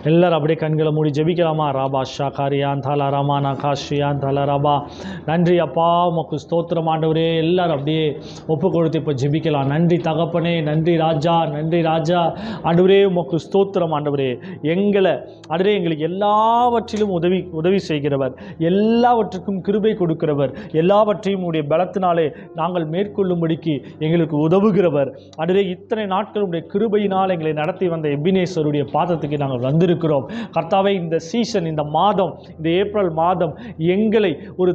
எல்லாரும் அப்படியே கண்களை மூடி ஜெபிக்கலாமா? ராபா ஷா காரியான் தலா ரமானா காஷியான் தலா ரபா. நன்றி அப்பா, உமக்கு ஸ்தோத்திரம் ஆண்டவரே. எல்லாரும் அப்படியே ஒப்பு கொடுத்து இப்போ ஜெபிக்கலாம். நன்றி தகப்பனே, நன்றி ராஜா, நன்றி ராஜா. ஆண்டவரே உமக்கு ஸ்தோத்திரம் ஆண்டவரே. ஆண்டவரே எங்களுக்கு எல்லாவற்றிலும் உதவி செய்கிறவர், எல்லாவற்றுக்கும் கிருபை கொடுக்கிறவர், எல்லாவற்றையும் உடைய பலத்தினாலே நாங்கள் மேற்கொள்ளும்படிக்கு எங்களுக்கு உதவுகிறவர். ஆண்டவரே இத்தனை நாட்கள் உடைய கிருபையினால் எங்களை நடத்தி வந்த எபினேசருடைய பாதத்துக்கு நாங்கள் வந்திருக்கிறோம். கர்த்தாவே, இந்த சீசன், இந்த மாதம், இந்த ஏப்ரல் மாதம் எங்களை ஒரு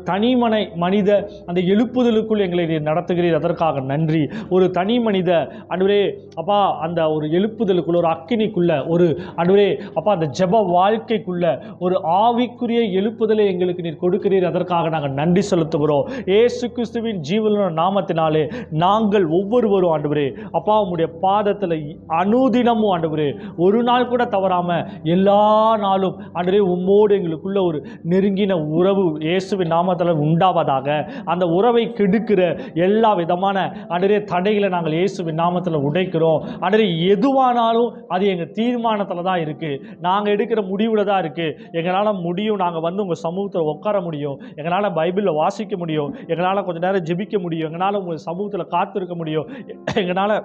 மனித அந்த எழுப்புதலுக்குள் எங்களை நடத்துகிறீர். அதற்காக நன்றி. ஒரு தனி மனித ஆண்டவரே அப்பா, அந்த ஒரு எழுப்புதலுக்குள்ள, ஒரு அக்கினிக்குள்ள, ஒரு ஆண்டவரே அப்பா, அந்த ஜெப வாழ்க்கைக்குள்ள ஒரு ஆவிக்குரிய எழுப்புதலை எங்களுக்கு நீர் கொடுக்கிறீர். அதற்காக நாங்கள் நன்றி செலுத்துகிறோம். இயேசு கிறிஸ்துவின் ஜீவனுள்ள நாமத்தினாலே நாங்கள் ஒவ்வொருவரும் ஆண்டவரே அப்பா உம்முடைய பாதத்தில் அனுதினமும் ஆண்டவரே ஒரு நாள் கூட தவறாம எல்லா நாளும் ஆண்டவரே உம்மோடு எங்களுக்குள்ள ஒரு நெருங்கின உறவு இயேசுவின் நாமத்தில் உண்டாவதாக. அந்த உறவை கெடுக்கிற எல்லா விதமான ஆண்டவரே தடைகளை நாங்கள் இயேசுவின் நாமத்தில் உடைக்கிறோம். ஆண்டவரே எதுவானாலும் அது எங்கள் தீர்மானத்தில் தான் இருக்குது, நாங்கள் எடுக்கிற முடிவில் தான் இருக்குது. எங்களால் முடியும், நாங்கள் வந்து உங்கள் சமூகத்தில் உட்கார முடியும், எங்களால் பைபிளில் வாசிக்க முடியும், எங்களால் கொஞ்சம் நேரம் ஜெபிக்க முடியும், எங்களால் உங்கள் சமூகத்தில் காத்திருக்க முடியும், எங்களால்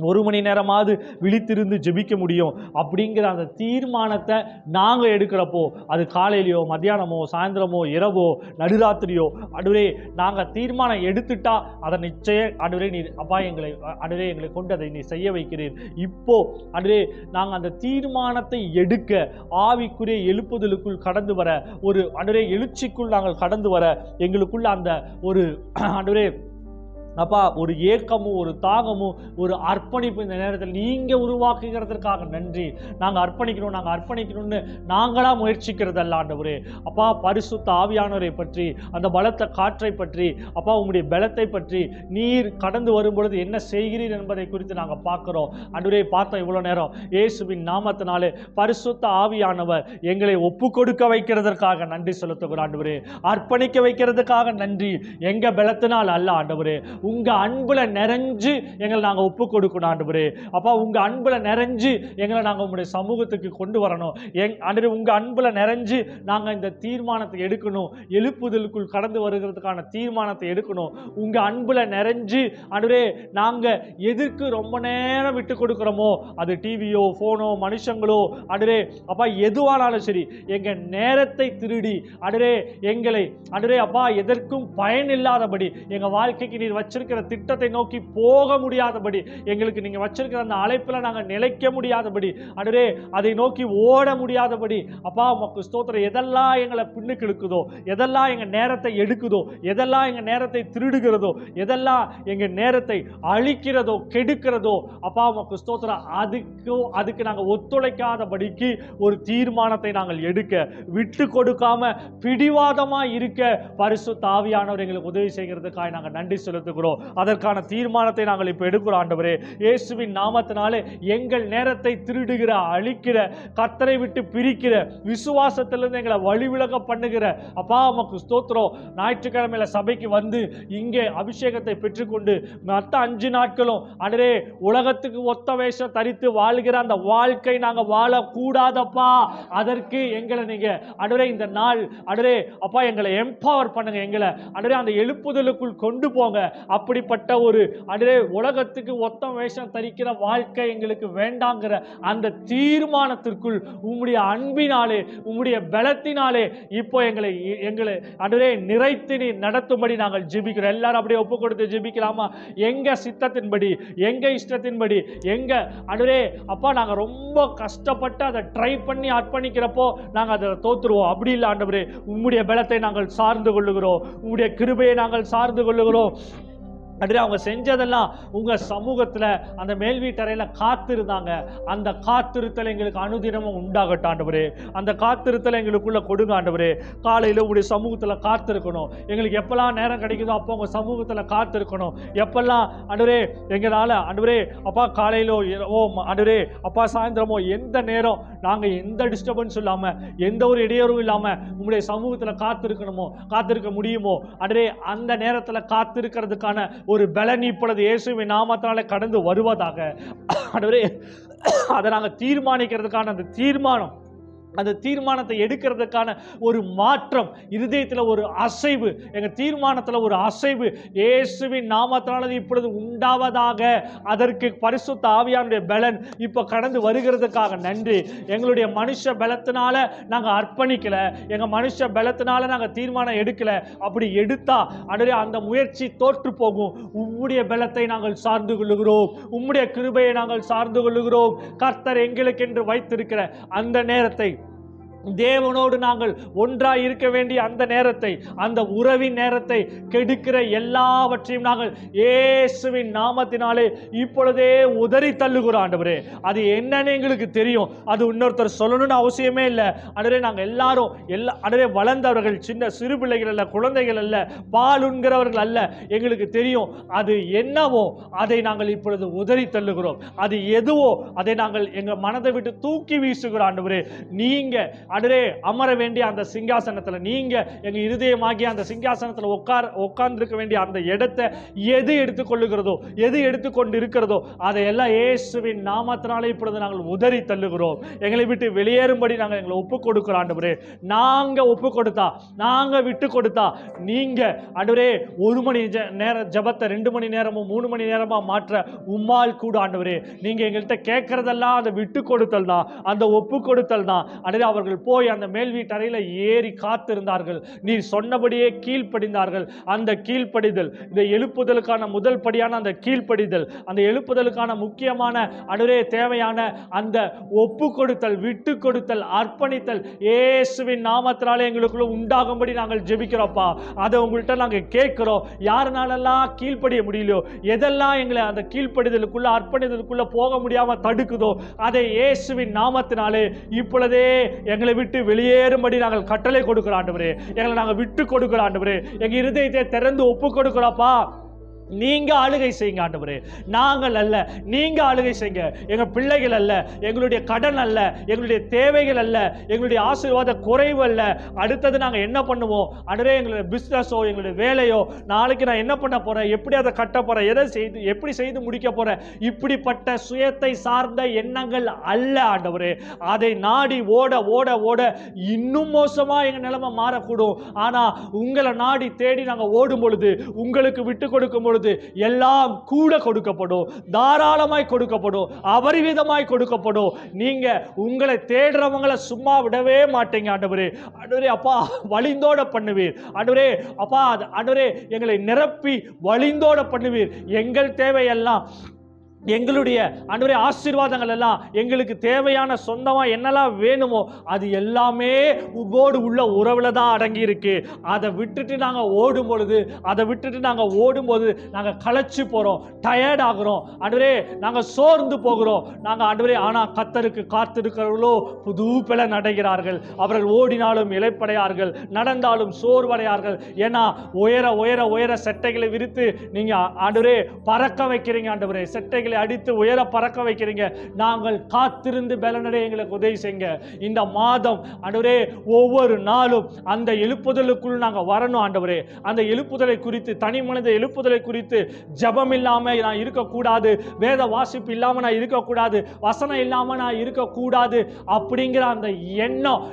ஒரு மணி நேரமாவது விழித்திருந்து ஜெபிக்க முடியும் அப்படிங்கிற அந்த தீர்மானத்தை நாங்கள் எடுக்கிறப்போ, அது காலையிலையோ மத்தியானமோ சாயந்தரமோ இரவோ நடுராத்திரியோ ஆண்டவரே நாங்கள் தீர்மானம் எடுத்துட்டா அதை நிச்சயம் ஆண்டவரே நீர் அப்பா எங்களை கொண்டு அதை நீ செய்ய வைக்கிறீர். இப்போ ஆண்டவரே நாங்கள் அந்த தீர்மானத்தை எடுக்க ஆவிக்குரிய எழுப்புதலுக்குள் கடந்து வர, ஒரு ஆண்டவரே எழுச்சிக்குள் நாங்கள் கடந்து வர எங்களுக்குள்ள அந்த ஒரு ஆண்டவரே அப்பா ஒரு ஏக்கமும் ஒரு தாகமும் ஒரு அர்ப்பணிப்பு இந்த நேரத்தில் நீங்கள் உருவாக்குகிறதற்காக நன்றி. நாங்கள் அர்ப்பணிக்கணும்னு நாங்களாக முயற்சிக்கிறதல்ல ஆண்டவரே. அப்பா பரிசுத்த ஆவியானவரை பற்றி, அந்த பலத்த காற்றை பற்றி, அப்பா உங்களுடைய பலத்தை பற்றி நீர் கடந்து வரும்பொழுது என்ன செய்கிறீர் என்பதை குறித்து நாங்கள் பார்க்குறோம் ஆண்டவரே. பார்த்தோம் இவ்வளோ நேரம் இயேசுவின் நாமத்தினாலே பரிசுத்த ஆவியானவர் எங்களை ஒப்பு கொடுக்க வைக்கிறதற்காக நன்றி செலுத்துகிறோம் ஆண்டவரே. அர்ப்பணிக்க வைக்கிறதுக்காக நன்றி. எங்கள் பலத்தினால் அல்ல ஆண்டவரே, உங்க அன்புல நிறைஞ்சு எங்களை நாங்க ஒப்பு கொடுக்கணும் ஆண்டவரே. அப்பா உங்க அன்புல நிறைஞ்சு எங்களை நாங்க உங்களுடைய சமூகத்துக்கு கொண்டு வரணும். உங்க அன்புல நிறைஞ்சு நாங்க இந்த தீர்மானத்தை எடுக்கணும், எழுப்புதலுக்குள் கடந்து வருகிறதுக்கான தீர்மானத்தை எடுக்கணும். உங்க அன்புல நிறைஞ்சு ஆண்டவரே நாங்க எதற்கு ரொம்ப நேரம் விட்டு கொடுக்கிறோமோ, அது டிவியோ போனோ மனுஷங்களோ ஆண்டவரே அப்பா எதுவானாலும் சரி, எங்க நேரத்தை திருடி ஆண்டவரே எங்களை ஆண்டவரே அப்பா எதற்கும் பயன் இல்லாதபடி, எங்க வாழ்க்கைக்கு நீர் வச்சிருக்கிற திட்டத்தை நோக்கி போக முடியாதபடி, எங்களுக்கு நீங்க வச்சிருக்கிற அந்த அழைப்புல நாங்க நிலைக்க முடியாதபடி ஆண்டவரே அதை நோக்கி ஓட முடியாதபடி அப்பா உமக்கு ஸ்தோத்திரம். எதெல்லாம் எங்களை பின்னுக்கு இழுக்குதோ, எதெல்லாம் எங்க நேரத்தை எடுக்குதோ, எதெல்லாம் எங்க நேரத்தை திருடுகிறதோ, எதெல்லாம் எங்க நேரத்தை அழிக்கிறதோ கெடுக்கிறதோ அப்பா உமக்கு ஸ்தோத்திரம், அதுக்கு நாங்க ஒத்துழைக்காதபடிக்கு ஒரு தீர்மானத்தை நாங்கள் எடுக்க, விட்டு கொடுக்காம பிடிவாதமா இருக்க பரிசுத்த ஆவியானவர் எங்களுக்கு உதவி செய்கிறதுக்காக நாங்கள் நன்றி செலுத்துகிறோம். அதற்கான தீர்மானத்தை நாங்கள் இப்ப எடுக்கிறோம் ஆண்டவரே. இயேசுவின் நாமத்தினாலே எங்கள் நேரத்தை திருடுகிற, அழிக்கிற, கர்த்தரை விட்டு பிரிக்கிற, விசுவாசத்திலிருந்து எங்களை வழிவிலக பண்ணுகிற அப்பா உமக்கு ஸ்தோத்திரம். ஞாயிற்றுக்கிழமையில சபைக்கு வந்து இங்கே அபிஷேகத்தை பெற்றுக்கொண்டு மற்ற 5 நாட்களும் ஆண்டவரே உலகத்துக்கு ஒத்த வேஷம் தரித்து வாழ்கிற அந்த வாழ்க்கை நாங்கள் வாழக்கூடாதப்பா. அதற்கு எங்களை நீங்க ஆண்டவரே இந்த நாள் ஆண்டவரே அப்பா எங்களை எம்பவர் பண்ணுங்க, எங்களை ஆண்டவரே அந்த எழுப்புதலுக்குள் கொண்டு போங்க. அப்படிப்பட்ட ஒரு ஆண்டவரே உலகத்துக்கு ஒத்த வேஷம் தரிக்கிற வாழ்க்கை எங்களுக்கு வேண்டாங்கிற அந்த தீர்மானத்திற்குள் உம்முடைய அன்பினாலே உம்முடைய பலத்தினாலே இப்போ எங்களை ஆண்டவரே நிறைத்து நீ நடத்தும்படி நாங்கள் ஜெபிக்கிறோம். எல்லாரும் அப்படியே ஒப்பு கொடுத்து ஜெபிக்கலாமா? எங்க சித்தத்தின்படி, எங்க இஷ்டத்தின்படி, எங்க ஆண்டவரே அப்பா நாங்க ரொம்ப கஷ்டப்பட்டு அதை ட்ரை பண்ணி அர்ப்பணிக்கிறப்போ நாங்க அதை தோத்துருவோம். அப்படி இல்லை ஆண்டவரே, உம்முடைய பலத்தை நாங்கள் சார்ந்து கொள்ளுகிறோம், உம்முடைய கிருபையை நாங்கள் சார்ந்து கொள்ளுகிறோம். அப்படி அவங்க செஞ்சதெல்லாம் உங்க சமூகத்தில் அந்த மேல் வீட்டறையில் காத்திருந்தாங்க. அந்த காத்திருத்தல் எங்களுக்கு அனுதினமும் உண்டாகட்டும் ஆண்டவரே. அந்த காத்திருத்தல் எங்களுக்குள்ள கொடுங்க ஆண்டவரே. காலையில் உங்களுடைய சமூகத்தில் காத்திருக்கணும். எங்களுக்கு எப்பெல்லாம் நேரம் கிடைக்குதோ அப்போ உங்கள் சமூகத்தில் காத்திருக்கணும். எப்பெல்லாம் ஆண்டவரே எங்களால் ஆண்டவரே அப்பா காலையிலோ இரவோ ஆண்டவரே அப்பா சாயந்தரமோ எந்த நேரம் நாங்கள் எந்த டிஸ்டர்பன்ஸ் இல்லாமல், எந்த ஒரு இடையூறும் இல்லாமல் உங்களுடைய சமூகத்தில் காத்திருக்க முடியுமோ ஆண்டவரே, அந்த நேரத்தில் காத்திருக்கிறதுக்கான ஒரு பலன் இப்பொழுது இயேசுவின் நாமத்தினாலே கடந்து வருவதாக. ஆண்டவரே அதை நாங்கள் தீர்மானிக்கிறதுக்கான அந்த தீர்மானம், அந்த தீர்மானத்தை எடுக்கிறதுக்கான ஒரு மாற்றம், இருதயத்தில் ஒரு அசைவு, எங்கள் தீர்மானத்தில் ஒரு அசைவு இயேசுவின் நாமத்தினால இப்பொழுது உண்டாவதாக. அதற்கு பரிசுத்த ஆவியானுடைய பலன் இப்போ கடந்து வருகிறதுக்காக நன்றி. எங்களுடைய மனுஷ பலத்தினால நாங்கள் அர்ப்பணிக்கல, எங்கள் மனுஷ பலத்தினால நாங்கள் தீர்மானம் எடுக்கல. அப்படி எடுத்தா அடரே அந்த முயற்சி தோற்று போகும். உம்முடைய பலத்தை நாங்கள் சார்ந்து கொள்ளுகிறோம், உம்முடைய கிருபையை நாங்கள் சார்ந்து கொள்ளுகிறோம். கர்த்தர் எங்களுக்கென்று வைத்திருக்கிற அந்த நேரத்தை, தேவனோடு நாங்கள் ஒன்றாய் இருக்க வேண்டிய அந்த நேரத்தை, அந்த உறவின் நேரத்தை கெடுக்கிற எல்லாவற்றையும் நாங்கள் இயேசுவின் நாமத்தினாலே இப்பொழுதே உதறி தள்ளுகிறோம் ஆண்டவரே. அது என்னன்னு எங்களுக்கு தெரியும், அது இன்னொருத்தர் சொல்லணும்னு அவசியமே இல்லை ஆண்டவரே. நாங்கள் எல்லாரும் ஆண்டவரே வளர்ந்தவர்கள், சின்ன சிறு பிள்ளைகள் அல்ல, குழந்தைகள் அல்ல, பால் உண்கிறவர்கள் அல்ல. எங்களுக்கு தெரியும் அது என்னவோ அதை நாங்கள் இப்பொழுது உதறி தள்ளுகிறோம். அது எதுவோ அதை நாங்கள் எங்கள் மனதை விட்டு தூக்கி வீசுகிறோம் ஆண்டவரே. நீங்க ஆண்டவரே அமர வேண்டிய அந்த சிங்காசனத்தில், நீங்க எங்க இருதயமாகிய அந்த சிங்காசனத்தில் உட்கார்ந்திருக்க வேண்டிய அந்த இடத்தை எது எடுத்துக்கொள்ளுகிறதோ, எது எடுத்துக்கொண்டு இருக்கிறதோ அதையெல்லாம் இயேசுவின் நாமத்தினாலே இப்பொழுது நாங்கள் உதறி தள்ளுகிறோம். எங்களை விட்டு வெளியேறும்படி நாங்கள் எங்களை ஒப்பு கொடுக்கிறோம் ஆண்டவரே. நாங்க ஒப்பு கொடுத்தா, நாங்க விட்டு கொடுத்தா, நீங்க ஆண்டவரே 1 மணி நேர ஜபத்தை 2 மணி நேரமும் 3 மணி நேரமா மாற்ற உம்மால் கூட ஆண்டவரே. நீங்க எங்கள்கிட்ட கேட்கறதெல்லாம் அந்த விட்டு கொடுத்தல் தான், அந்த ஒப்பு கொடுத்தல் தான் ஆண்டவரே. அவர்கள் போய் அந்த மேல் வீட்டறையில் ஏறி காத்திருந்தார்கள், நீர் சொன்னபடியே கீழ்ப்படிந்தார்கள். அந்த கீழ்ப்படிதல், இந்த எழுப்புதலுக்கான முதல் படியான அந்த கீழ்ப்படிதல், அந்த எழுப்புதலுக்கான முக்கியமான ஆண்டவரே தேவையான அந்த ஒப்பு கொடுத்தல், விட்டு கொடுத்தல், அர்ப்பணித்தல் இயேசுவின் நாமத்தினாலே எங்களுக்குள்ள உண்டாகும்படி நாங்கள் ஜெபிக்கிறோம்ப்பா. அதை உங்கள்கிட்ட நாங்கள் கேட்கிறோம். யாருனாலெல்லாம் கீழ்ப்படிய முடியலையோ, எதெல்லாம் எங்களை அந்த கீழ்ப்படிதலுக்குள்ள அர்ப்பணிதலுக்குள்ள போக முடியாம தடுக்குதோ, அதை இயேசுவின் நாமத்தினாலே இப்பொழுதே எங்களை விட்டு வெளியேறும்படி நாங்கள் கட்டளை கொடுக்கிறோம் ஆண்டவரே. எங்களை நாங்கள் விட்டு கொடுக்கிறோம் ஆண்டவரே. எங்க இருதயத்தை திறந்து ஒப்பு கொடுக்கிறோம்ப்பா. நீங்க ஆளுகை செய்யுங்க ஆண்டவரே, நாங்கள் அல்ல, நீங்க ஆளுகை செய்யுங்க. எங்க பிள்ளைகள் அல்ல, எங்களுடைய கடன் அல்ல, எங்களுடைய தேவைகள் அல்ல, எங்களுடைய ஆசீர்வாத குறைவு அல்ல. அடுத்தது நாங்க என்ன பண்ணுவோம் ஆண்டவரே, எங்களுடைய பிசினஸோ எங்களுடைய வேலையோ, நாளைக்கு நான் என்ன பண்ண போறேன், எப்படி அதை கட்ட போறேன், எதை செய்து எப்படி செய்து முடிக்க போறேன், இப்படிப்பட்ட சுயத்தை சார்ந்த எண்ணங்கள் அல்ல ஆண்டவரே. அதை நாடி ஓட ஓட ஓட இன்னும் மோசமா எங்க நிலைமை மாறக்கூடும். ஆனா உங்களை நாடி தேடி நாங்க ஓடும் பொழுது, உங்களுக்கு விட்டு கொடுக்கும் பொழுது எல்லாம் கூட கொடுக்கப்படும், தாராளமாய் கொடுக்கப்படும், அபரிவிதமாய் கொடுக்கப்படும். நீங்க உங்களை தேடுறவங்களை சும்மா விடவே மாட்டீங்க ஆண்டவரே. ஆண்டவரே அப்பா, வழிந்தோட பண்ணுவீர் ஆண்டவரே. அப்பா ஆண்டவரே, எங்களை நிரப்பி வழிந்தோட பண்ணுவீர். எங்கள் தேவையெல்லாம், எங்களுடைய ஆண்டவரே ஆசீர்வாதங்கள் எல்லாம், எங்களுக்கு தேவையான சொந்தமா என்னெல்லாம் வேணுமோ அது எல்லாமே உங்களோடு உள்ள உறவுல தான் அடங்கி இருக்கு. அதை விட்டுட்டு நாங்க ஓடும் பொழுது, அதை விட்டுட்டு நாங்க ஓடும்போது நாங்க களைச்சு போறோம், டயர்ட் ஆகுறோம் ஆண்டவரே, நாங்க சோர்ந்து போகிறோம் நாங்க ஆண்டவரே. ஆனா கர்த்தருக்கு காத்திருக்கிறவர்களோ புது பலன் அடைகிறார்கள். அவர்கள் ஓடினாலும் இளைப்படையார்கள், நடந்தாலும் சோர்வடையார்கள். ஏன்னா உயர உயர உயர செட்டைகளை விரித்து நீங்க ஆண்டவரே பறக்க வைக்கிறீங்க ஆண்டவரே. செட்டைகளை அடித்து உயர பறக்க வைக்கிறீங்க. நாங்கள் காத்திருந்து பலனடைய எங்களுக்கு உதவி செய்யுங்க. இந்த மாதம் ஆண்டவரே ஒவ்வொரு நாளும் அந்த எழுப்புதலுக்குள் நாங்க வரணும் ஆண்டவரே. அந்த எழுப்புதலை குறித்து, தனி மனித எழுப்புதலை குறித்து ஜபம் இல்லாம நான் இருக்கக்கூடாது, வேத வாசிப்பு இல்லாம நான் இருக்கக்கூடாது, வசனம் இல்லாம நான் இருக்கக்கூடாது அப்படிங்கிற அந்த எண்ணம்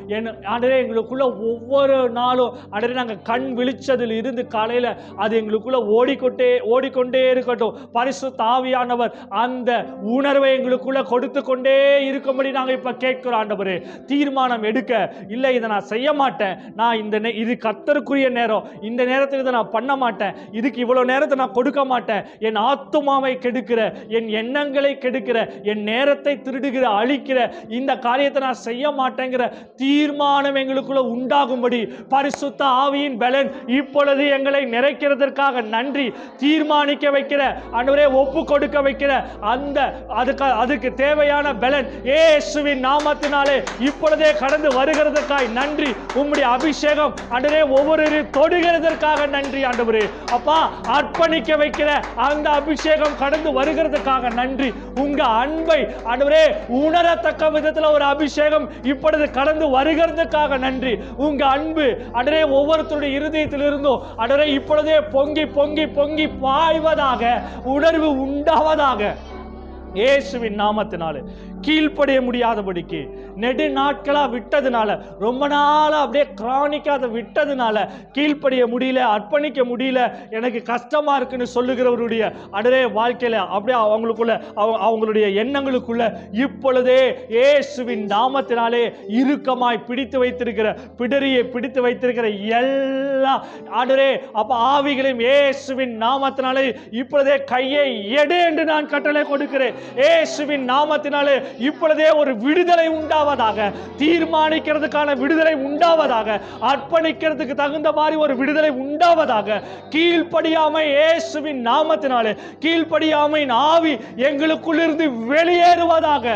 ஆண்டவரே எங்களுக்குள்ள ஒவ்வொரு நாளும் ஆண்டவரே நாங்க கண் விழிச்சதில் இருந்து காலையில அது எங்களுக்குள்ள ஓடிக்கொண்டே இருக்கட்டும். பரிசுத்த ஆவியானவர் அந்த உணர்வை எங்களுக்குள்ள கொடுத்து கொண்டே இருக்கும்படி நாங்கள் இப்ப கேட்கிறோம் ஆண்டவரே. தீர்மானம் எடுக்க, இல்லை இதை நான் செய்ய மாட்டேன், நான் இது கர்த்தருக்குரிய நேரம், இந்த நேரத்தில் இதை நான் பண்ண மாட்டேன், இதுக்கு இவ்வளவு நேரத்தை நான் கொடுக்க மாட்டேன், என் ஆத்துமாவை கெடுக்கிற, என் எண்ணங்களை கெடுக்கிற, என் நேரத்தை திருடுகிற, அழிக்கிற இந்த காரியத்தை நான் செய்ய மாட்டேங்கிற தீர்மானம் எங்களுக்குள்ள உண்டாகும்படி பரிசுத்த ஆவியின் பலன் இப்பொழுது எங்களை நிறைக்கிறதற்காக நன்றி. தீர்மானிக்க வைக்கிற ஆண்டவரே, ஒப்பு கொடுக்க வைக்கிற அந்த அதுக்கு தேவையான பலன் இயேசுவின் நாமத்தினாலே இப்பொழுதே கடந்து வருகிறதற்காக நன்றி. உம்முடைய அபிஷேகம் ஆண்டவரே ஒவ்வொருவரையும் தொடுகிறதற்காக நன்றி ஆண்டவரே. அப்பா, அர்ப்பணிக்க வைக்கிற அந்த அபிஷேகம் கடந்து வருகிறதுக்காக நன்றி. உங்க அன்பை ஆண்டவரே உணரத்தக்க விதத்தில் ஒரு அபிஷேகம் இப்பொழுது கடந்து வருகிறதுக்காக நன்றி. உங்க அன்பு ஆண்டவரே ஒவ்வொருத்தருடைய இருதயத்தில் இருந்தும் ஆண்டவரே இப்பொழுதே பொங்கி பொங்கி பொங்கி பாய்வதாக, உணர்வு உண்டாவதாக இயேசுவின் நாமத்தினாலே கீழ்ப்படிய முடியாதபடிக்கு நெடு நாட்களா விட்டதுனால, ரொம்ப நாளா அப்படியே கிரானிக்காத விட்டதுனால கீழ்ப்படிய முடியல, அர்ப்பணிக்க முடியல, எனக்கு கஷ்டமா இருக்குன்னு சொல்லுகிறவருடைய அடரே வாழ்க்கையில அப்படியே அவங்களுடைய எண்ணங்களுக்குள்ள இப்பொழுதே இயேசுவின் நாமத்தினாலே இறுக்கமாய் பிடித்து வைத்திருக்கிற பிடரியை பிடித்து வைத்திருக்கிற எல்லா அடரே அப்ப ஆவிகளையும் இயேசுவின் நாமத்தினாலே இப்பொழுதே கையை எடு என்று நான் கட்டளை கொடுக்கிறேன். இயேசுவின் நாமத்தினாலே இப்பொழுதே ஒரு விடுதலை உண்டாவதாக, தீர்மானிக்கிறதுக்கான விடுதலை உண்டாவதாக, அர்ப்பணிக்கிறதுக்கு தகுந்த மாதிரி ஒரு விடுதலை உண்டாவதாக. கீழ்ப்படியாமை இயேசுவின் நாமத்தினாலே கீழ்ப்படியாமையின் ஆவி எங்களுக்குள்ளிருந்து வெளியேறுவதாக.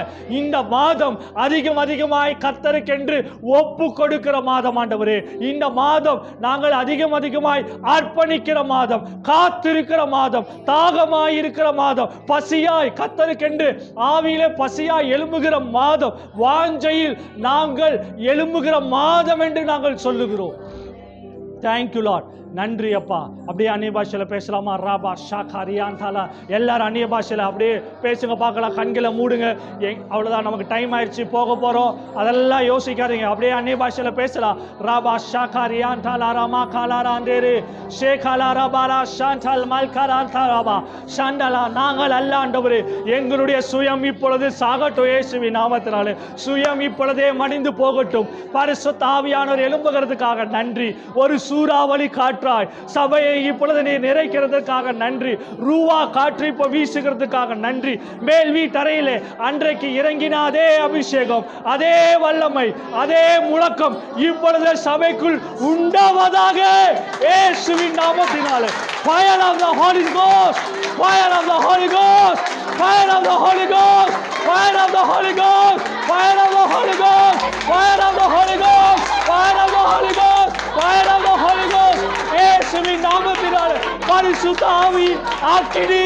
இந்த மாதம் அதிகமாய் கர்த்தருக்கென்று ஒப்பு கொடுக்கிற மாதம் ஆண்டவரே. இந்த மாதம் நாங்கள் அதிகமாய் அர்ப்பணிக்கிற மாதம், காத்திருக்கிற மாதம், தாகமாய் இருக்கிற மாதம், பசியாய் கர்த்தருக்கென்று ஆவியிலே பசியாய் எழும்புகிற மாதம், வாஞ்சையில் நாங்கள் எழும்புகிற மாதம் என்று நாங்கள் சொல்லுகிறோம். Thank you Lord. நன்றி அப்பா. அப்படியே அந்நிய பாஷையில பேசலாமா? ராபா ஷாகா ரியான் தாலா. எல்லாரும் அந்நிய பாஷையில அப்படியே பேசுங்க பார்க்கலாம். கண்களை மூடுங்க. அவ்வளவுதான், நமக்கு டைம் ஆயிடுச்சு, போக போறோம். அதெல்லாம் யோசிக்காதீங்க. அப்படியே அந்நிய பாஷையில பேசலாம். ராபா ஷாகா ரியான் தாலா ராமா காலாரா அந்தேரு ஷேகாலா ராபாலா ஷாண்டால் மல்காரான் தாராபா ஷாண்டலா. நாங்கள் அல்ல ஆண்டவரே, எங்களுடைய சுயம் இப்பொழுது சாகட்டும். இயேசுவின் நாமத்தினாலே சுயம் இப்பொழுதே மடிந்து போகட்டும். பரிசுத்த ஆவியானவர் எழும்புகிறதுக்காக நன்றி. ஒரு சூறாவளி காற்று சபையை இப்பொழுது நீ நிறைக்கிறதுக்காக நன்றி. ரூவா காற்று இப்ப வீசுகிறதுக்காக நன்றி. மேல் வீட்டறையிலே அன்றைக்கு இறங்கின அதே அபிஷேகம், அதே வல்லமை, அதே முழக்கம் இப்பொழுது சபைக்குள் உண்டாவதாக இயேசுவின் நாமத்தினாலே. Fire of the Holy Ghost, fire of the Holy Ghost, fire of the Holy Ghost, fire of the Holy Ghost, fire of the Holy Ghost, fire of the Holy Ghost, fire of the Holy Ghost, fire of the Holy Ghost. இயேசுவின் நாமத்தினாலே பரிசுத்த ஆவி acne,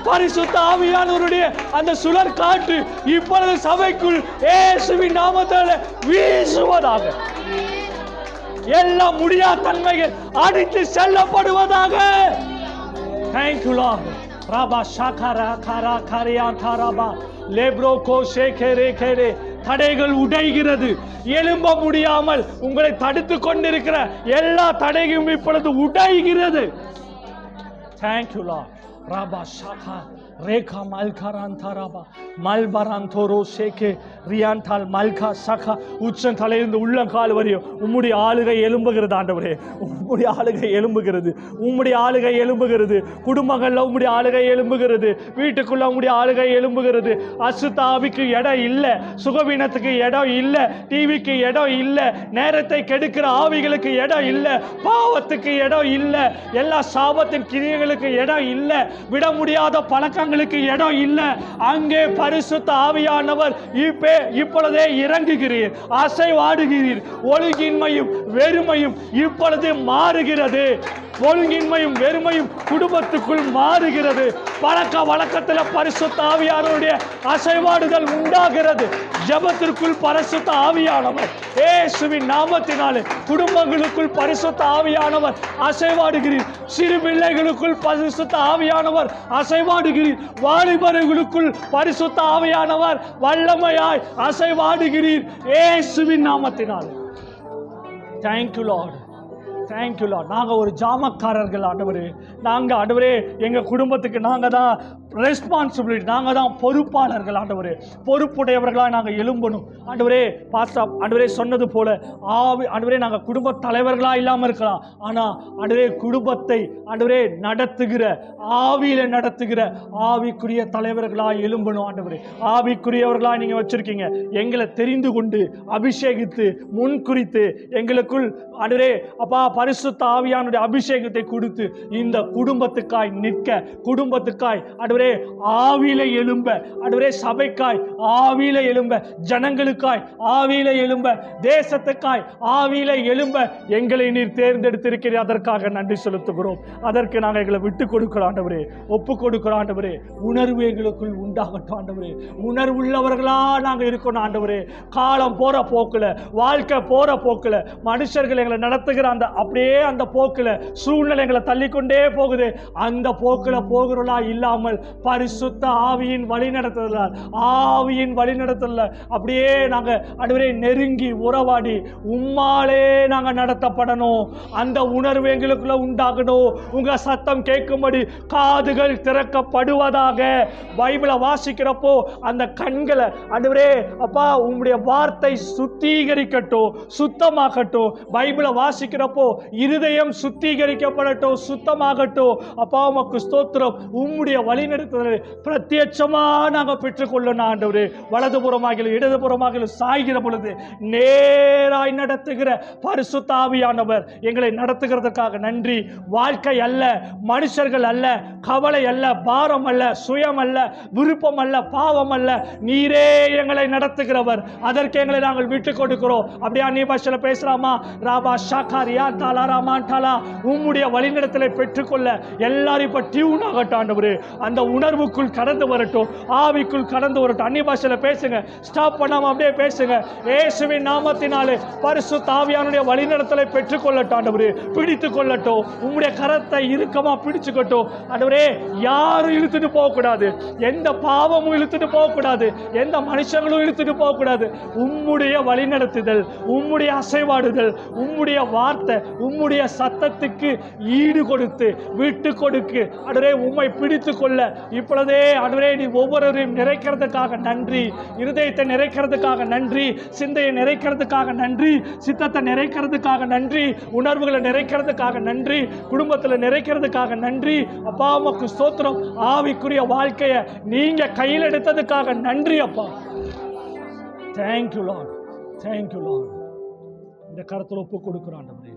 பரிசுத்த ஆவியானவருடைய அந்த சுழற் காற்று இப்பொழுது சபைக்குள் இயேசுவின் நாமத்தினாலே வீசுவதாக. எல்லா முடியாத தன்மைகள் அடித்து செல்லப்படுவதாக. Thank you Lord. ராபா ஷாகாரா காரா காரியான் தாராபா லேப்ரோ கோ ஷேகேரே கேரே. தடைகள் உடைகிறது. எழும்ப முடியாமல் உங்களை தடுத்து கொண்டிருக்கிற எல்லா தடையும் இப்பொழுது உடைகிறது. Thank you Lord. ராபா ஷாகா ரேகா மல்காரான் தாராபா மல்பரான் தோரோ ஷேகே ரியான்தால் மல்கா சகா. உச்சம் தலையிலிருந்து உள்ளங்கால் வரையும் உம்முடைய ஆளுகை எழும்புகிறது ஆண்டவரே. உம்முடைய ஆளுகை எழும்புகிறது, உம்முடைய ஆளுகை எழும்புகிறது. குடும்பங்கள்ல உம்முடைய ஆளுகை எழும்புகிறது. வீட்டுக்குள்ள உம்முடைய ஆளுகை எழும்புகிறது. அசுத்தாவிக்கு இடம் இல்லை, சுகவீனத்துக்கு இடம் இல்லை, டிவிக்கு இடம் இல்லை, நேரத்தை கெடுக்கிற ஆவிகளுக்கு இடம் இல்லை, பாவத்துக்கு இடம் இல்லை, எல்லா சாபத்தின் கிரியைகளுக்கு இடம் இல்லை, விட முடியாத பழக்கங்களுக்கு இடம் இல்லை. அங்கே பரிசுத்த ஆவியானவர் இப்பொழுதே இறங்குகிறீர், அசைவாடுகிறீர். ஒழுங்கின்மையும் வெறுமையும் இப்பொழுது மாறுகிறது. ஒழுங்கின்மையும் வெறுமையும் குடும்பத்துக்குள் மாறுகிறது. பழக்க வழக்கத்தில் பரிசுத்த ஆவியானவருடைய அசைவாடுதல் உண்டாகிறது. ஜெபத்திற்குள் பரிசுத்த ஆவியானவர் இயேசுவின் நாமத்தினாலே குடும்பங்களுக்குள் பரிசுத்த ஆவியானவர் அசைவாடுகிறீர். சிறு பிள்ளைகளுக்குள் பரிசுத்த ஆவியானவர் அசைவாடுகிறீர். வாலிபர்களுக்குள் பரிசுத்த ஆவியானவர் வல்லமையாய் அசைவாடுகிறீர் இயேசுவின் நாமத்தினாலே. Thank you Lord. Thank you Lord. நாங்கள் ஒரு ஜாமக்காரர்கள் ஆண்டவரே. நாங்கள் ஆண்டவரே எங்கள் குடும்பத்துக்கு நாங்கள் தான் ரெஸ்பான்சிபிலிட்டி, நாங்கள் தான் பொறுப்பாளர்கள் ஆண்டவரே. பொறுப்புடையவர்களாக நாங்கள் எழும்பணும் ஆண்டவரே. பாஸ்டா ஆண்டவரே சொன்னது போல ஆண்டவரே நாங்கள் குடும்ப தலைவர்களாக இல்லாமல் இருக்கலாம், ஆனால் ஆண்டவரே குடும்பத்தை ஆண்டவரே நடத்துகிற ஆவியில நடத்துகிற ஆவிக்குரிய தலைவர்களாக எழும்பணும் ஆண்டவரே. ஆவிக்குரியவர்களாக நீங்கள் வச்சிருக்கீங்க. எங்களை தெரிந்து கொண்டு அபிஷேகித்து முன்குறித்து எங்களுக்குள் ஆண்டவரே அப்பா பரிசுத்த ஆவியானுடைய அபிஷேகத்தை கொடுத்து இந்த குடும்பத்துக்காய் நிற்க, குடும்பத்துக்காய் ஆண்டவரே ஆவியில எழும்ப, ஆண்டவரே சபைக்காய் ஆவியில எழும்ப, ஜனங்களுக்காய் ஆவியில எழும்ப, தேசத்துக்காய் ஆவியில எழும்ப எங்களை நீர் தேர்ந்தெடுத்திருக்கிறீர். அதற்காக நன்றி செலுத்துகிறோம். அதற்கு நாங்கள் எங்களை விட்டு கொடுக்கிறோம் ஆண்டவரே, ஒப்பு கொடுக்கிறோம் ஆண்டவரே. உணர்வு எங்களுக்குள் உண்டாகட்டும் ஆண்டவரே. உணர்வுள்ளவர்களா நாங்கள் இருக்கணும் ஆண்டவரே. காலம் போற போக்குல, வாழ்க்கை போற போக்குல, மனுஷர்கள் எங்களை நடத்துகிற அந்த அப்படியே அந்த போக்குல சூழ்நிலை எங்களை தள்ளிக்கொண்டே போகுது. அந்த போக்குல போகிறவர்களா இல்லாமல் பரிசுத்த ஆவியின் வழிநடத்துதல், ஆவியின் வழிநடத்துதல் அப்படியே நாங்கள் ஆண்டவரே நெருங்கி உறவாடி உம்மாலே நாங்கள் நடத்தப்படணும். அந்த உணர்வு எங்களுக்குள்ள உண்டாகணும். உங்க சத்தம் கேட்கும்படி காதுகள் திறக்கப்படுவதாக. பைபிளை வாசிக்கிறப்போ அந்த கண்களை ஆண்டவரே அப்பா உம்முடைய வார்த்தை சுத்திகரிக்கட்டும், சுத்தமாகட்டும். பைபிளை வாசிக்கிறப்போ இருதயம் சுத்திகரிக்கப்படட்டும், சுத்தமாகட்டும். அப்பா உமக்கு ஸ்தோத்திரம். உம்முடைய வழிநடத்துதலை பிரத்யட்சமா நாங்கள் பெற்றுக்கொள்ளணும் ஆண்டவரே. வலதுபுறமாகிலும் இடதுபுறமாகிலும் சாய்கிற பொழுது நேராய் நடத்துகிற பரிசுத்த ஆவியானவர் எங்களை நடத்துகிறதுக்காக நன்றி. வாழ்க்கை அல்ல, மனுஷர்கள் அல்ல, கவலை அல்ல, பாரம் அல்ல, சுயம் அல்ல, விருப்பம் அல்ல, பாவம் அல்ல, நீரே எங்களை நடத்துகிறவர். அதற்கு எங்களை நாங்கள் விட்டுக் கொடுக்கிறோம். அப்படியே அந்நிய பாஷையில பேசலாமா? ராபா ஷாகாரியா தாலா ராமான் தாலா. உம்முடைய வழிநடத்தலை பெற்றுக்கொள்ள எல்லாரும் இப்ப டியூன் ஆகட்டும் ஆண்டவரே. அந்த உணர்வுக்குள் கடந்து வரட்டும், ஆவிக்குள் கடந்து வரட்டும். அந்நிய பாஷையில பேசுங்க, ஸ்டாப் பண்ணாம அப்படியே பேசுங்க. இயேசுவின் நாமத்தினாலே பரிசுத்த ஆவியானுடைய வழிநடத்தலை பெற்றுக்கொள்ளட்டும் ஆண்டவரே. பிடித்துக் கொள்ளட்டும், உம்முடைய கரத்தை இறுக்கமா பிடிச்சுக்கட்டும் ஆண்டவரே. யாரும் இழுத்துட்டு போகக்கூடாது, எந்த பாவமும் இழுத்துட்டு போகக்கூடாது, எந்த மனுஷங்களும் இழுத்துட்டு போகக்கூடாது. உம்முடைய வழிநடத்துதல், உம்முடைய அசைவாடுதல், உம்முடைய வார்த்தை, உம்முடைய சத்தத்துக்கு ஈடு கொடுத்து விட்டு கொடுக்கு ஆண்டவரே. உம்மை பிடித்து கொள்ள இப்பொழுதே ஆண்டவரே நீ ஒவ்வொருவரையும் நிறைக்கிறதுக்காக நன்றி. இருதயத்தை நிறைக்கிறதுக்காக நன்றி, சிந்தையை நிறைக்கிறதுக்காக நன்றி, சித்தத்தை நிறைக்கிறதுக்காக நன்றி, உணர்வுகளை நிறைக்கிறதுக்காக நன்றி, குடும்பத்தில் நிறைக்கிறதுக்காக நன்றி. அப்பா உமக்கு ஸ்தோத்திரம். ஆவிக்குரிய வாழ்க்கையை நீங்க கையில் எடுத்ததுக்காக நன்றி அப்பா. Thank you Lord, thank you Lord. இந்த கருத்தில் ஒப்பு கொடுக்குறோம் ஆண்டவரே.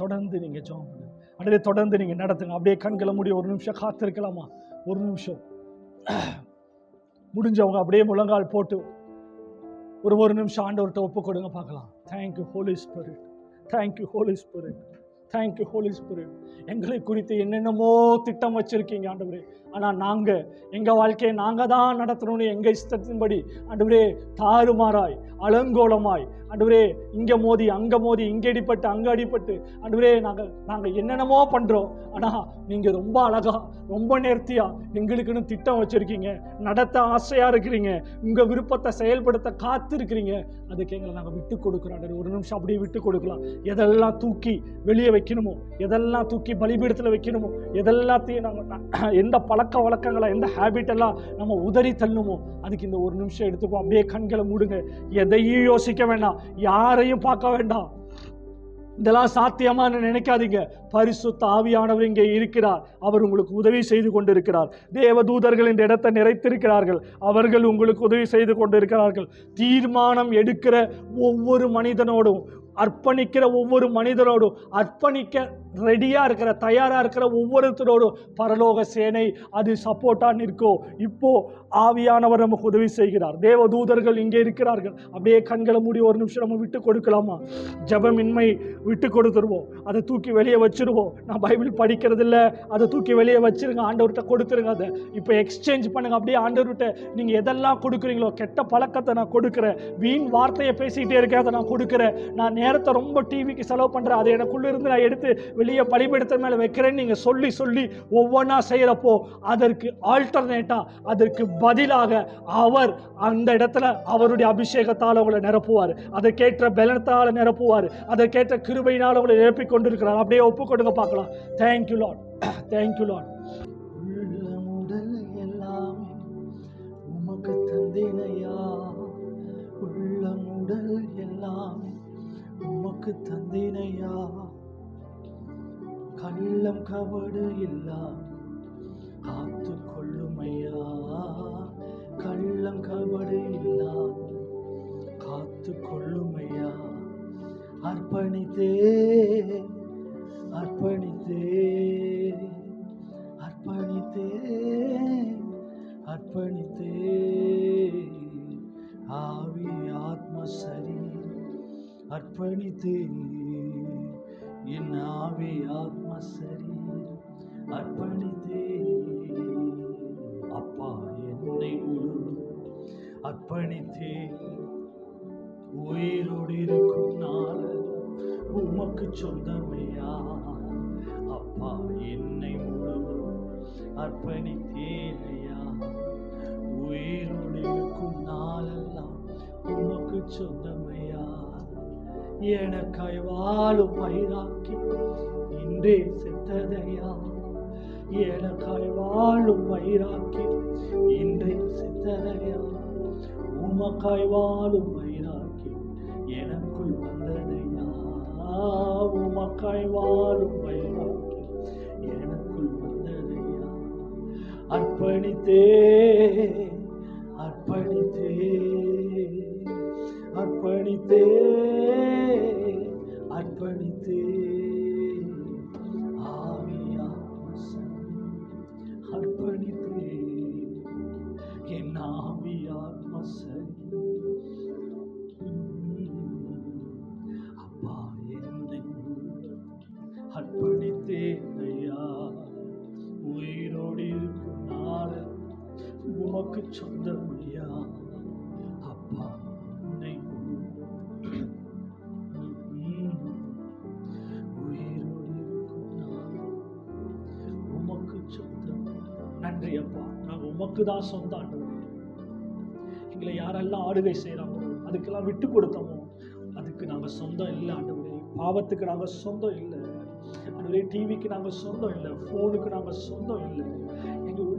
தொடர்ந்து நீங்க ஜெபம் பண்ணுங்க ஆண்டவரே, தொடர்ந்து நீங்க நடத்துங்க. அப்படியே கண்களை மூடி ஒரு நிமிஷம் காத்திருக்கலாமா? ஒரு நிமிஷம் முடிஞ்சவங்க அப்படியே முழங்கால் போட்டு ஒரு நிமிஷம் ஆண்டவர்கிட்ட ஒப்பு கொடுங்க பார்க்கலாம். Thank you holy spirit, thank you holy spirit, thank you holy spirit. எங்களை குறித்து என்னென்னமோ திட்டம் வச்சிருக்கீங்க ஆண்டவரே. ஆனால் நாங்கள் எங்கள் வாழ்க்கையை நாங்கள் தான் நடத்தணும்னு எங்கள் இஷ்டத்தின்படி ஆண்டவரே தாறுமாறாய் அலங்கோலமாய் ஆண்டவரே இங்கே மோதி அங்கே மோதி, இங்கே அடிப்பட்டு அங்கே அடிப்பட்டு ஆண்டவரே நாங்கள் என்னென்னமோ பண்ணுறோம். ஆனால் நீங்கள் ரொம்ப அழகா ரொம்ப நேர்த்தியாக எங்களுக்குன்னு திட்டம் வச்சுருக்கீங்க, நடத்த ஆசையாக இருக்கிறீங்க, உங்கள் விருப்பத்தை செயல்படுத்த காத்திருக்கிறீங்க. அதுக்கு எங்களை நாங்கள் விட்டு கொடுக்குறோம். ஒரு நிமிஷம் அப்படியே விட்டு கொடுக்கலாம். எதெல்லாம் தூக்கி வெளியே வைக்கணுமோ, எதெல்லாம் தூக்கி பலிபீடத்தில் வைக்கணுமோ, எதெல்லாத்தையும் நாங்கள் எந்த பழக்க வழக்கங்களை, எந்த ஹேபிட் எல்லாம் நம்ம உதறி தள்ளணுமோ அதுக்கு இந்த ஒரு நிமிஷம் எடுத்துக்கோ. அப்படியே கண்களை மூடுங்க. எதையும் யோசிக்க வேண்டாம், யாரையும் பார்க்க வேண்டாம். இதெல்லாம் சாத்தியமானு நினைக்காதீங்க. பரிசுத்த ஆவியானவர் இங்கே இருக்கிறார். அவர் உங்களுக்கு உதவி செய்து கொண்டிருக்கிறார். தேவதூதர்கள் இந்த இடத்தை நிறைத்திருக்கிறார்கள். அவர்கள் உங்களுக்கு உதவி செய்து கொண்டிருக்கிறார்கள். தீர்மானம் எடுக்கிற ஒவ்வொரு மனிதனோடும், அர்ப்பணிக்கிற ஒவ்வொரு மனிதனோடும், அர்ப்பணிக்க ரெடியாக இருக்கிற தயாராக இருக்கிற ஒவ்வொருத்தரோடும் பரலோக சேனை அது சப்போர்ட்டாக நிற்கும். இப்போ ஆவியானவர் நமக்கு உதவி செய்கிறார். தேவதூதர்கள் இங்கே இருக்கிறார்கள். அப்படியே கண்களை மூடி ஒரு நிமிஷம் நம்ம விட்டு கொடுக்கலாமா? ஜெபமின்மை விட்டு கொடுத்துருவோம், அதை தூக்கி வெளியே வச்சிருவோம். நான் பைபிள் படிக்கிறது இல்லை, அதை தூக்கி வெளியே வச்சிருங்க, ஆண்டவர்கிட்ட கொடுத்துருங்க. அதை இப்போ எக்ஸ்சேஞ்ச் பண்ணுங்க. அப்படியே ஆண்டவர்கிட்ட நீங்கள் எதெல்லாம் கொடுக்குறீங்களோ, கெட்ட பழக்கத்தை நான் கொடுக்குறேன், வீண் வார்த்தையை பேசிக்கிட்டே இருக்கேன், அதை நான் கொடுக்குறேன், நான் நேரத்தை ரொம்ப டிவிக்கு செலவு பண்ணுறேன், அதை எனக்குள்ளே இருந்து நான் எடுத்து வெளியே பலிபீடத்தின் மேலே வைக்கிறேன்னு நீங்கள் சொல்லி சொல்லி ஒவ்வொன்றா செய்கிறப்போ அதற்கு ஆல்டர்னேட்டாக, அதற்கு பதிலாக அவர் அந்த இடத்துல அவருடைய அபிஷேகத்தால் அவங்களை நிரப்புவார், அதற்கேற்ற பலத்தால் நிரப்புவார், அதற்கேற்ற கிருபையினால் அவங்களை நிரப்பிக் கொண்டிருக்கிறார். அப்படியே ஒப்பு கொடுங்க பார்க்கலாம். Thank you Lord, thank you Lord. உள்ளமுடல் எல்லாமே உமக்கு தந்தேனையா, உள்ளமுடல் எல்லாமே உமக்கு தந்தேனையா, கள்ளம் கபடு எல்லாம் காத்து கொள்ளுமையா, கள்ளம் கபடு எல்லாம் காத்து கொள்ளுமையா. அர்ப்பணித்தே அர்ப்பணித்தே அர்ப்பணித்தே அர்ப்பணித்தே, ஆவி ஆத்ம சரீரம் அர்ப்பணித்தே, என் ஆவி ஆத்ம சரீரம் அர்ப்பணித்தே. அப்பா என்னை முழு அர்ப்பணித்தே, உயிரோடு இருக்கும் நாள் உமக்கு சொந்தமையா. அப்பா என்னை முழு அர்ப்பணித்தேன் ஐயா. உயிரோடு இருக்கும் நாளெல்லாம் உமக்கு சொந்தமையா. எனக்காய் வாழும் வைராக்கி இன்றே செத்ததையா. எனக்காய் வாழும் வைராக்கி இன்றே செத்ததையா. உமக்காய் வாழும் வைராக்கி எனக்குள் வந்ததையா. உமக்காய் வாழும் வைராக்கி எனக்குள் வந்ததையா. அர்ப்பணித்தே அர்ப்பணித்தே அர்ப்பணித்தே அர்ப்பணித்தே அர்ப்பணித்தே என் ஆவியாத்ம சரி. அப்பா என்னை அர்ப்பணித்தேன் ஐயா. உயிரோடு இருக்கும் நாள் உமக்கு சொந்தம் ஐயா. அப்பா உன்னை உயிரோடு இருக்கும் நாள் உமக்கு சொந்தம். நன்றி அப்பா, நாங்கள் உமக்கு தான் சொந்தம் ஆண்டவரே. எங்களை யாரெல்லாம் ஆளுகை செய்கிறாங்களோ அதுக்கெல்லாம் விட்டு கொடுத்தோமோ அதுக்கு நாங்கள் சொந்தம் இல்லை ஆண்டவரே. பாவத்துக்கு நாங்கள் சொந்தம் இல்லை ஆண்டவரே. டிவிக்கு நாங்கள் சொந்தம் இல்லை, ஃபோனுக்கு நாங்கள் சொந்தம் இல்லை.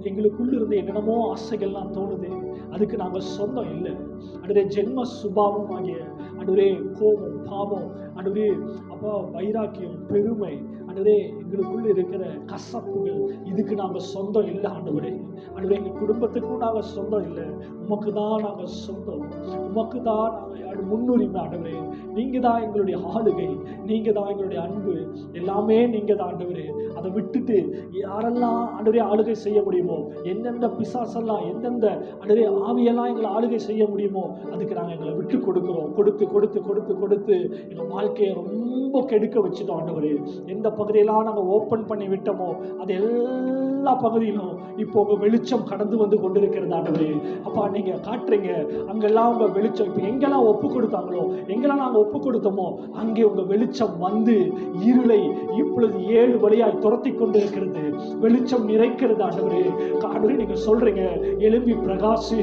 எங்களுக்குள்ள இருந்து என்னென்னமோ ஆசைகள்லாம் தோணுது, அதுக்கு நாங்கள் சொந்தம் இல்லை ஆண்டவரே. ஜென்ம சுபாவம் ஆகிய ஆண்டவரே கோபம், பாவம் ஆண்டவரே, அப்பா வைராக்கியம், பெருமை ஆண்டவரே, எங்களுக்குள்ள இருக்கிற கசப்புகள் இதுக்கு நாங்கள் சொந்தம் இல்லை ஆண்டவரே. ஆண்டவரே எங்கள் குடும்பத்துக்கும் நாங்கள் சொந்தம் இல்லை, உமக்கு தான் நாங்கள் சொந்தம். உமக்கு தான் நாங்கள் முன்னுரிமை ஆண்டவரே. நீங்கள் தான் எங்களுடைய ஆளுகை, நீங்கள் தான் எங்களுடைய அன்பு, எல்லாமே நீங்கள் தான் ஆண்டவரே. அதை விட்டுட்டு யாரெல்லாம் ஆண்டவரே ஆளுகை செய்ய முடியுமோ, எந்தெந்த பிசாசெல்லாம் எந்தெந்த ஆண்டவரே ஆவியெல்லாம் எங்களை ஆளுகை செய்ய முடியுமோ அதுக்கு நாங்கள் எங்களை விட்டு கொடுக்குறோம். கொடுத்து கொடுத்து கொடுத்து கொடுத்து எங்கள் வாழ்க்கையை ரொம்ப கெடுக்க வச்சுட்டோம் ஆண்டவரே. எந்த பகுதியெல்லாம் நாங்கள் ஓப்பன் பண்ணி விட்டோமோ அது எல்லா பகுதியிலும் இப்போ உங்கள் வெளிச்சம் கடந்து வந்து கொண்டிருக்கிறது ஆண்டவரே. அப்பா நீங்கள் காட்டுறீங்க, அங்கெல்லாம் உங்கள் வெளிச்சம் இப்போ எங்கெல்லாம் ஒப்பு கொடுத்தாங்களோ, எங்கெல்லாம் நாங்கள் ஒப்பு கொடுத்தோமோ அங்கே உங்கள் வெளிச்சம் வந்து இருளை இப்பொழுது 7 வழியாய் துரத்தி கொண்டு இருக்கிறது. வெளிச்சம் நிறைக்கிறது ஆண்டவரே. ஆண்டவரே நீங்கள் சொல்றீங்க, எழும்பி பிரகாசி,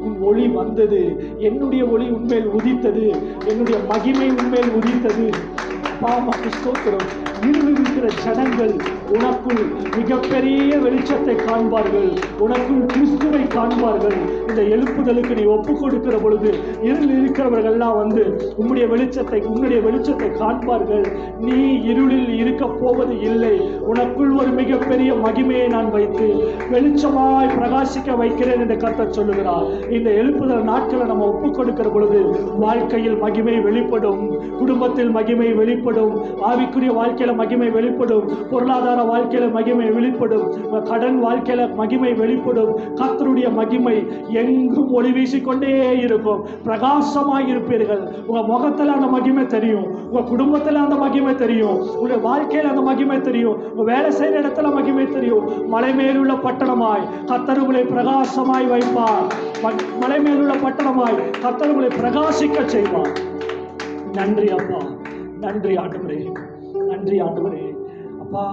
உன் ஒளி வந்தது, என்னுடைய ஒளி உண்மையில் உதித்தது, என்னுடைய மகிமை உண்மையில் உதித்தது. பாவமாக ஸ்தோத்திரம். இருள் இருக்கிற ஜனங்கள் உனக்குள் மிகப்பெரிய வெளிச்சத்தை காண்பார்கள், உனக்குள் கிறிஸ்துவை காண்பார்கள். இந்த எழுப்புதலுக்கு நீ ஒப்பு கொடுக்கிற பொழுது இருள் இருக்கிறவர்கள்லாம் வந்து உன்னுடைய வெளிச்சத்தை காண்பார்கள். நீ இருளில் இருக்க போவது இல்லை, உனக்குள் ஒரு மிகப்பெரிய மகிமையை நான் வைத்து வெளிச்சமாய் பிரகாசிக்க வைக்கிறேன் என்று கர்த்தர் சொல்லுகிறார். இந்த எழுப்புதல் நாட்களை நம்ம ஒப்பு கொடுக்கிற பொழுது வாழ்க்கையில் மகிமை வெளிப்படும், குடும்பத்தில் மகிமை வெளிப்படும், ஆவிக்குரிய வாழ்க்கையில மகிமை வெளிப்படும், பொருளாதார வாழ்க்கையில மகிமை வெளிப்படும், கடன் வாழ்க்கையில மகிமை வெளிப்படும். கர்த்தருடைய மகிமை எங்கும் ஒளி வீசிக்கொண்டே இருக்கும். பிரகாசமாய் இருப்பீர்கள். உங்க முகத்துல அந்த மகிமை தெரியும், உங்க குடும்பத்துல அந்த மகிமை தெரியும், உங்க வாழ்க்கையில அந்த மகிமை தெரியும், உங்க வேலை செய்யற இடத்துல மகிமை தெரியும். மலை மேலுள்ள பட்டணமாய் கர்த்தர் உங்களை பிரகாசமாய் வைப்பார். மலை மேலுள்ள பட்டணமாய் கர்த்தர் உங்களை பிரகாசிக்க செய்வார். நன்றி அப்பா, நன்றி ஆண்டவரே, நன்றி ஆண்டவரே. அப்பா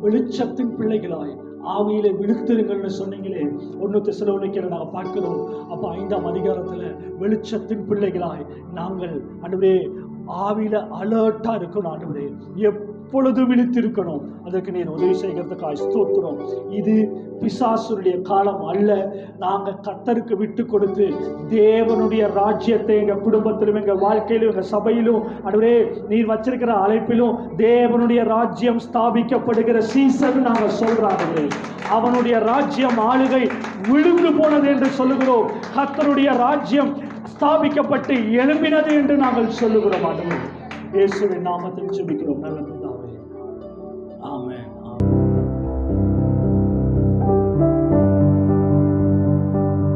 வெளிச்சத்தின் பிள்ளைகளாய் ஆவியில விழுத்திருங்கள்னு சொன்னீங்களே, 1 தெசலோனிக்கேயர் நாங்கள் பார்க்கிறோம். அப்போ 5ஆம் அதிகாரத்தில் வெளிச்சத்தின் பிள்ளைகளாய் நாங்கள் ஆண்டவரே ஆவியில அலர்ட்டா இருக்கணும் ஆண்டவரே, எப்பொழுது விழித்திருக்கணும். அதற்கு நீர் உதவி செய்கிறதுக்காக ஸ்தோத்திரம். இது பிசாசுடைய காலம் அல்ல. நாங்கள் கர்த்தருக்கு விட்டு கொடுத்து தேவனுடைய ராஜ்யத்தை எங்கள் குடும்பத்திலும் எங்கள் வாழ்க்கையிலும் எங்கள் சபையிலும் ஆண்டவரே நீர் வச்சிருக்கிற அழைப்பிலும் தேவனுடைய ராஜ்யம் ஸ்தாபிக்கப்படுகிற சீசன் நாங்கள் சொல்றாங்க. அவனுடைய ராஜ்யம் ஆளுகை விழுந்து போனது என்று சொல்லுகிறோம். கர்த்தருடைய ராஜ்யம் ஸ்தாபிக்கப்பட்டு எழும்பினது என்று நாங்கள் சொல்லுகிறோம். ஆண்டவரே இயேசுவின் நாமத்தில் ஜெபிக்கிறோம் நல்ல பிதாவே. ஆமென்.